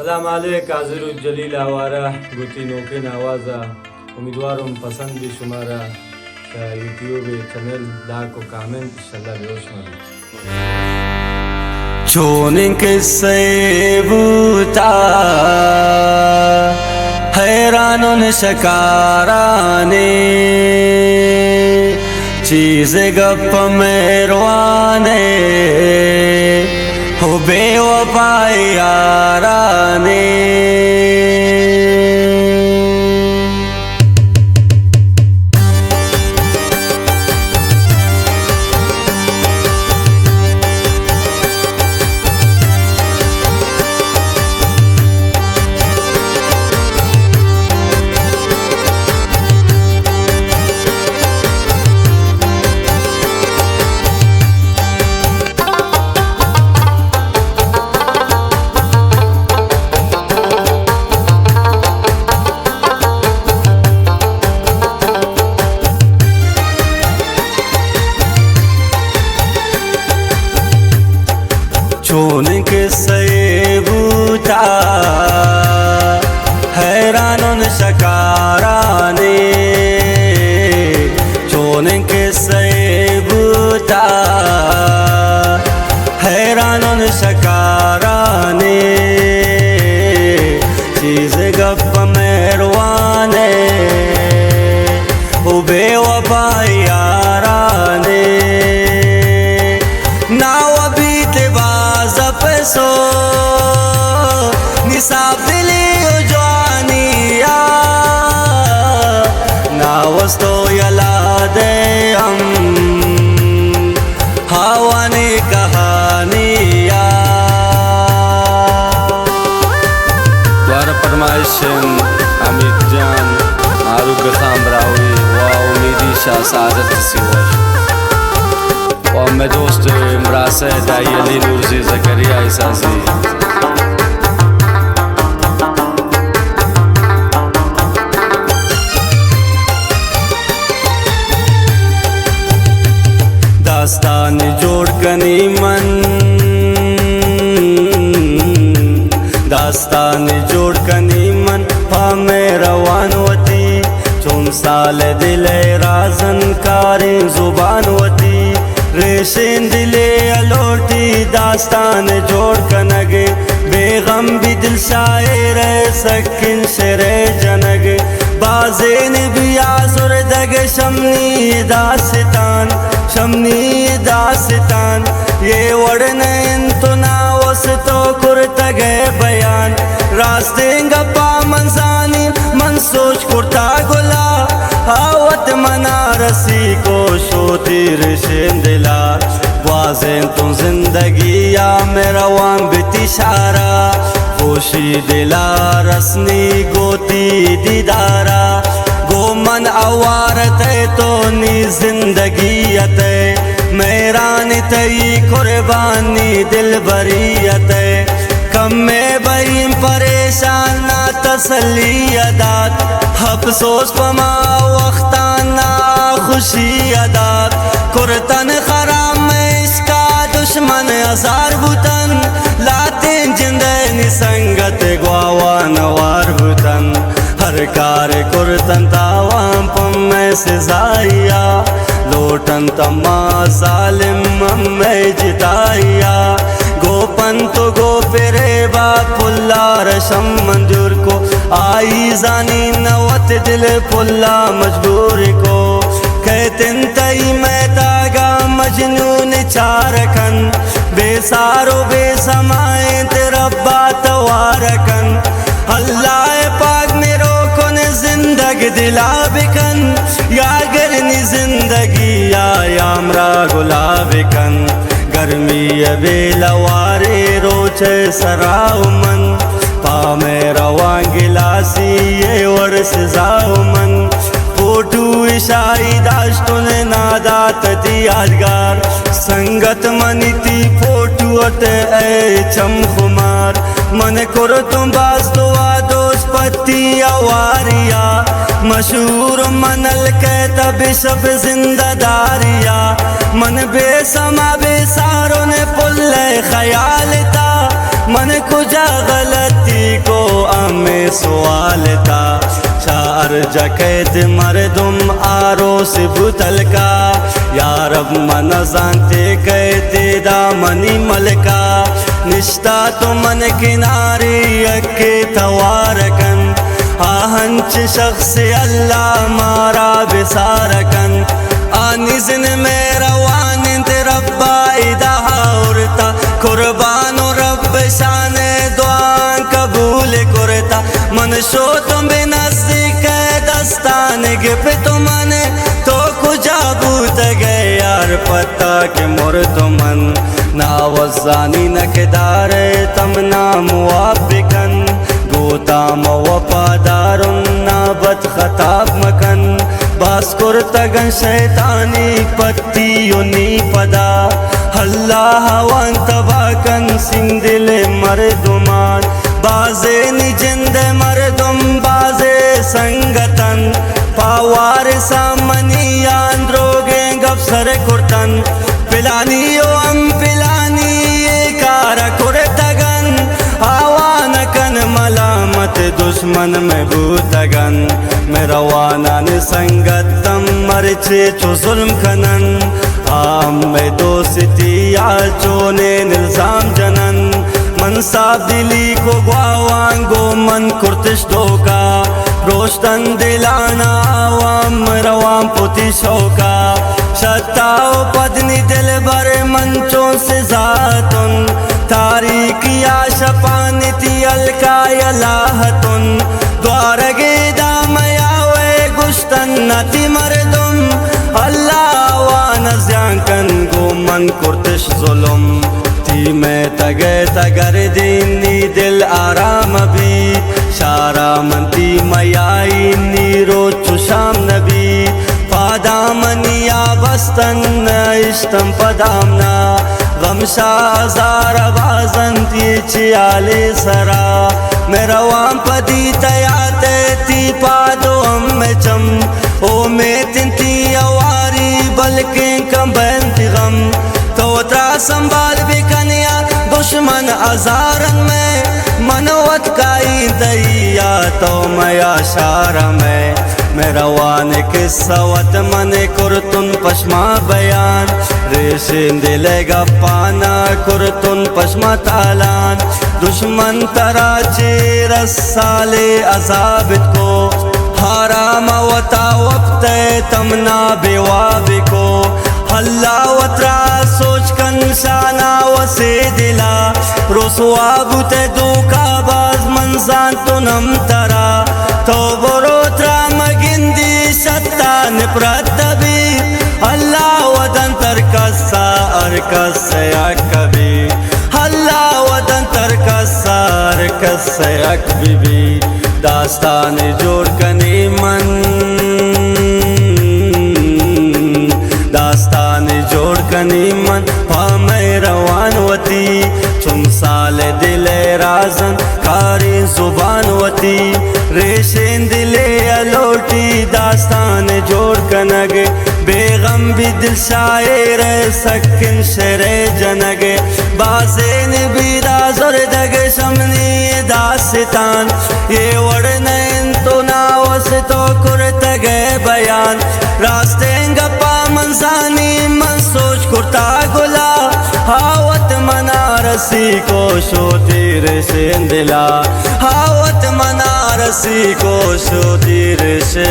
सलाम अलैक हाजिर जलील आवारा गुती नोकिन आवाज़ा उम्मीदवारों पसंद भी शुमारा यूट्यूब चैनल लाइक और कमेंट इंशाल्लाह बेहोशमारी चोनिंग किस्से बूता हैरानुन शकाराने चीज़ गप मेरवाने हो बेवफा याराने चोनिंग किस्से बूता हैरानुन शकाराने चोनिंग किस्से बूता हैरानुन शकाराने चीज़ गप मेरवाने हो बेवफा याराने सो निसाब दिली जवानिया नावस्तो यला दे हम हवानी कहानिया द्वारा फरमाइशन अमित जान आरुग खामरावी व उम्मीदी शाह साजत सिवाश और मैं दोस्त इमरान से दाई अली नूर से ज़करिया एहसासी दास्तान जोड़ कनी मन दास्तान जोड़ कनी मन पामे रवानवती चुम साल दिले राजन कारी जुबानवती रेशें दिले अलोटी दास्तान जोड़ कनगे बेगम भी दिल शायर सकिन शरे जनग बाजेन भी आसुर दग शमनी दास्तान ये वड़न तो नावस तो कुर्तगे बयान रास्ते गप्पा मंसानी मन सोच कुर्ता गुला हावत मनारसी को शोती रिशें दिला वाजें तुम जिंदगी या मेरा वाम बितिशारा खुशी दिला रसनी गोती दीदारा गो मन अवारत तो नी जिंदगीयत मेरा तई कुर्बानी दिल बरियत कम में बरीम परेशान ना तसल्ली अदात अफसोस पमा वक्ताना खुशी अदात कुर्तन खराम में इसका दुश्मन अजार बुतन लाते जिंदे संगत ग्वावा नवार बुतन हर कार कुर्तन तावाम पम में से जाया लोटन तमा जालिम में जिताया गोपन तो गो पेरे बापुल्ला रशम मंजूर को आई जानी नवत दिल पुल्ला मजबूर को कहते तई मैं तागा मजनून चारकन बेसारो बेसमाए तेरा बात वारकन अल्लाह पाक मेरो कोन जिंदगी दिला बिकन या गरनी जिंदगी या यामरा गुलाबिकन गर्मी बेलवारे रोचे सराव मन पामे रवां गिलासी ये वर्ष जाओ मन फोटू इशाई दाश्तुन नादात यादगार संगत मनिती फोटू अते ए चम खुमार मन करो तुम बास तो दोष पत्ती अवारिया मशहूर मनल कहता बिशब जिंदादारिया मन बेसमा बेसारों ने पुल्ले ख्याल था मन कुजा गलती को हमें सवाल था शार जकैत मरदुम आरो से बुतल का यारब मन जानते कहते दामनी मलका निष्ठा तो मन किनारे यके तवारकन आहंच शख्स अल्लाह मारा बिसारकन आनिजन में रवान रब्बा इदाहा उरता कुर्बान रब शान दुआन कबूल करता मन शो तुम नजदीक दस्तान गिप तुमन तो कुजा बूत गए यार पता के मोर तुमन नावजानी नकदार तमना मुआबिकन गोता वफादारुन नाबत खताब मकन बास्कुर तगन शैतानी पत्ती युनी पदा अल्लाह वन तबाकन सिंह दिल मर्दुमान बाजे निजिंद मर्दुम बाजे संगतन पावार सामनियान द्रोगे गफसर कुर्तन पिलानी ओ हम पिलानी ये कार कुर्तगन आवान कन मलामत दुश्मन में भूतगन में रवाना ने संगतम मरचे चो जुल्म खनन आम में दोस्ती यार चोने निजाम जनन मनसाब दिली को ग्वावांगो मन कुर्तिश धोका रोशतन दिलाना आवाम रवाम पुति शौका शताओ पदनी दिल भरे मंचों से जातुन तारीखिया शपानिति अलका यलाहतुन द्वारगे दामयावे गुश्तन नति मरदुम अल्लाह वान ज़्यांकन गो मन कुर्तिश जुलुम ती मैं तगे तगर दीनी दिल आराम भी शारा मंती मयाई नीरो चुशाम नबी पादामनिया बस्तन इष्टम पदामना गमशा हजार बाजंती चियाले सरा मेरा वाम पदी तयाते ती पादो हम चम ओ में तिंती अवारी बल्कि कम बंती गम तो त्रा संभाल भी कन्या दुश्मन अजारन में मनोवत काई दैया तो मया शार में मेरा वान किस्सवत मन कुर्तुन पश्मा बयान रेशिन दिलेगा पाना कुर्तुन पश्मा तालान दुश्मन तराचे रसाले अजाबित को हाराम वता वक्त तमना बेवाब को हल्ला वत्रा सोच कंशाना वसे दिला रुसवा बुते दुका बाज मंजान तुनम तरा तो बरोत्रा मगिंदी शतान प्रतबी अल्लाह वदन तरकसा अरकस कभी अल्लाह वदन तरकसा अरकस अकबी दास्तान जोड़ कने मन दास्तान जोड़ कनी मन पामे रवानवती चुम साल दिले राजन कारी जुबानवती रेशें दिले अलोटी दास्तान जोड़ कनग बेगम भी दिल शायर सकिन शरे जनग बाजेन भी दाजुर दग शमनी दास्तान ये वर्णन तो नावस तो कुर्त गए बयान रास्ते गप्पा मंसानी मन सोच कुर्ता गुला हावत मनारसी को शोतीर से दिला हावत मनारसी को शोतीर से